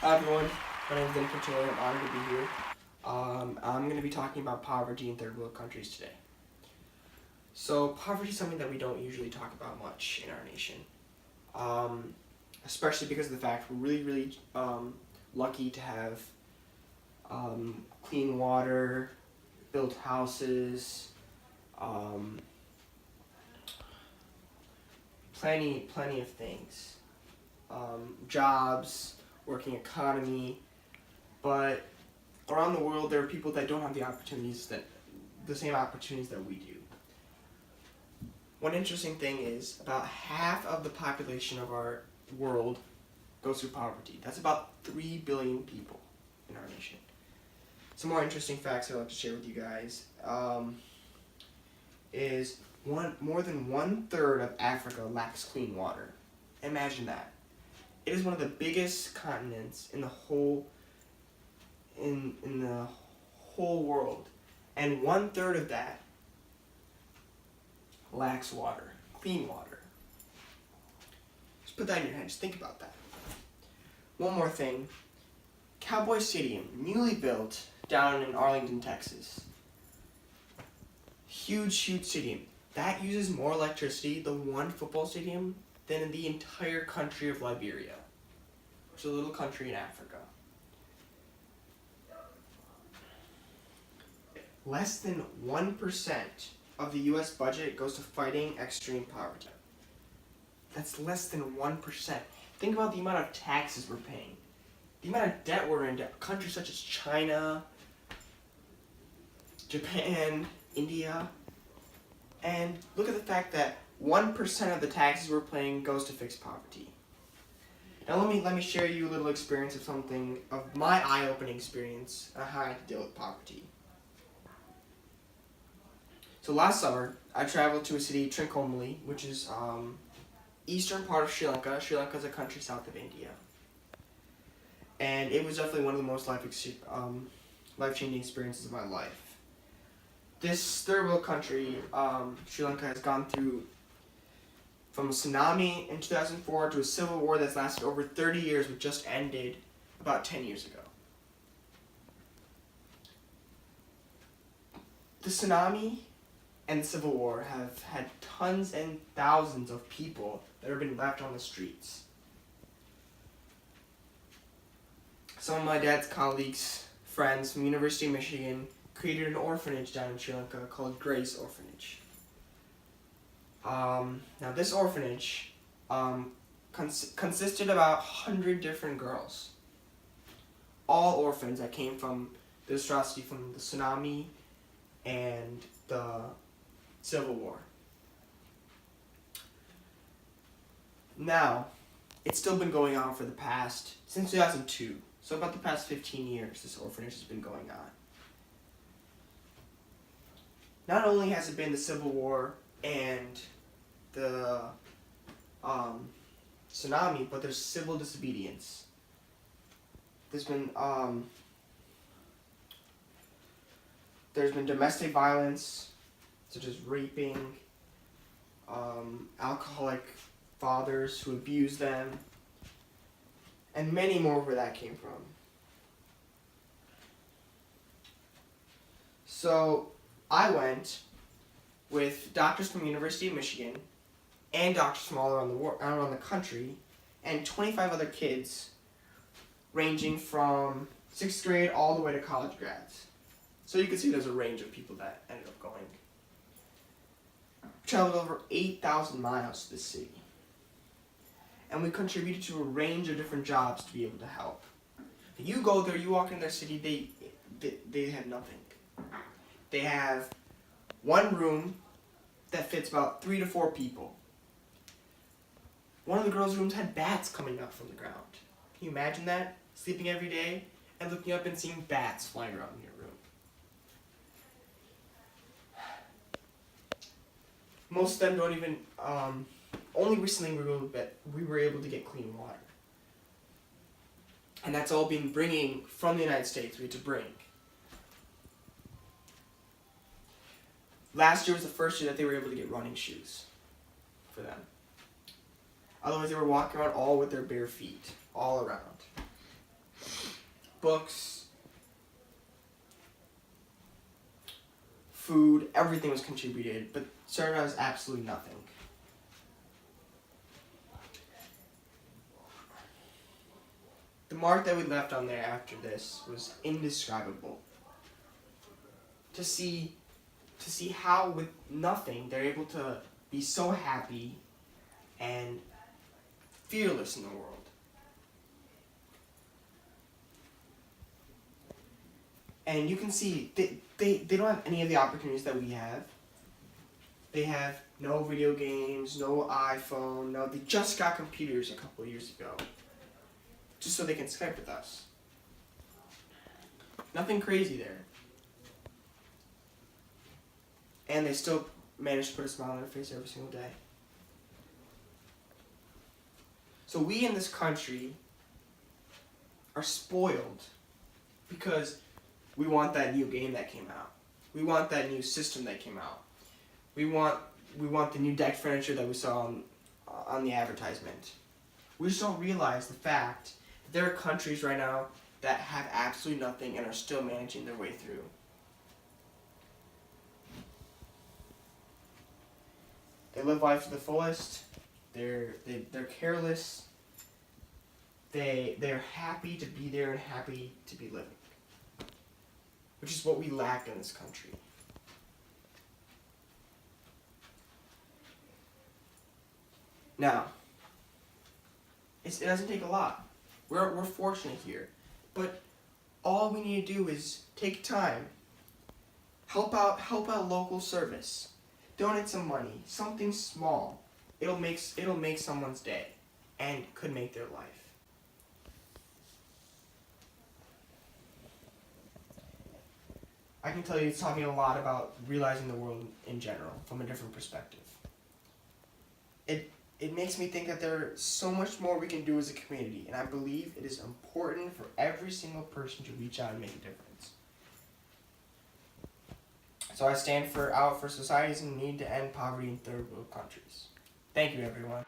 Hi everyone, my name is Dennis Taylor. I'm honored to be here. I'm going to be talking about poverty in third world countries today. So poverty is something that we don't usually talk about much in our nation, um, especially because of the fact we're really lucky to have clean water, built houses, um, plenty of things, jobs, working economy, but around the world, there are people that don't have the same opportunities that we do. One interesting thing is about half of the population of our world goes through poverty. That's about 3 billion people in our nation. Some more interesting facts I'd like to share with you guys is more than 1/3 of Africa lacks clean water. Imagine that. It is one of the biggest continents in the whole world, and 1/3 of that lacks water, clean water. Just put that in your head. Just think about that. One more thing: Cowboy Stadium, newly built down in Arlington, Texas. Huge stadium. That uses more electricity, the one football stadium, than in the entire country of Liberia, which is a little country in Africa. Less than 1% of the US budget goes to fighting extreme poverty. That's less than 1%. Think about the amount of taxes we're paying, the amount of debt we're in to countries such as China, Japan, India, and look at the fact that 1% of the taxes we're paying goes to fix poverty. Now let me share you a little experience of my eye-opening experience on how I had to deal with poverty. So last summer, I traveled to a city, Trincomalee, which is eastern part of Sri Lanka. Sri Lanka is a country south of India. And it was definitely one of the most life-changing experiences of my life. This third world country, Sri Lanka, has gone through from a tsunami in 2004 to a civil war that's lasted over 30 years, which just ended about 10 years ago. The tsunami and the Civil War have had tons and thousands of people that have been left on the streets. Some of my dad's colleagues, friends from University of Michigan, created an orphanage down in Sri Lanka called Grace Orphanage. Now this orphanage consisted of about 100 different girls, all orphans that came from the atrocity from the tsunami and the Civil War. Now, it's still been going on since 2002, so about the past 15 years this orphanage has been going on. Not only has it been the Civil War and the tsunami, but there's civil disobedience. There's been domestic violence, such as raping, alcoholic fathers who abuse them, and many more where that came from. So I went with doctors from University of Michigan and doctors from all around the country, and 25 other kids ranging from 6th grade all the way to college grads. So you can see there's a range of people that ended up going. We traveled over 8,000 miles to this city. And we contributed to a range of different jobs to be able to help. You go there, you walk in their city, they have nothing. They have one room that fits about 3 to 4 people. One of the girls' rooms had bats coming up from the ground. Can you imagine that? Sleeping every day and looking up and seeing bats flying around in your room. Most of them don't even, only recently we were able to get clean water. And that's all being bringing from the United States, we had to bring. Last year was the first year that they were able to get running shoes for them. Otherwise they were walking around all with their bare feet, all around. books, food, everything was contributed, but started out as absolutely nothing. The mark that we left on there after this was indescribable. To see how with nothing they're able to be so happy and fearless in the world. And you can see they don't have any of the opportunities that we have. They have no video games, no iPhone, they just got computers a couple of years ago. Just so they can Skype with us. Nothing crazy there. And they still manage to put a smile on their face every single day. So we in this country are spoiled because we want that new game that came out. We want that new system that came out. We want the new deck furniture that we saw on the advertisement. We just don't realize the fact that there are countries right now that have absolutely nothing and are still managing their way through. They live life to the fullest. They're careless. They're happy to be there and happy to be living, which is what we lack in this country. Now, it doesn't take a lot. We're fortunate here, but all we need to do is take time, help out local service, donate some money, something small. It'll make someone's day, and could make their life. I can tell you it's taught me a lot about realizing the world in general from a different perspective. It makes me think that there's so much more we can do as a community, and I believe it is important for every single person to reach out and make a difference. So I stand out for societies in need to end poverty in third world countries. Thank you, everyone.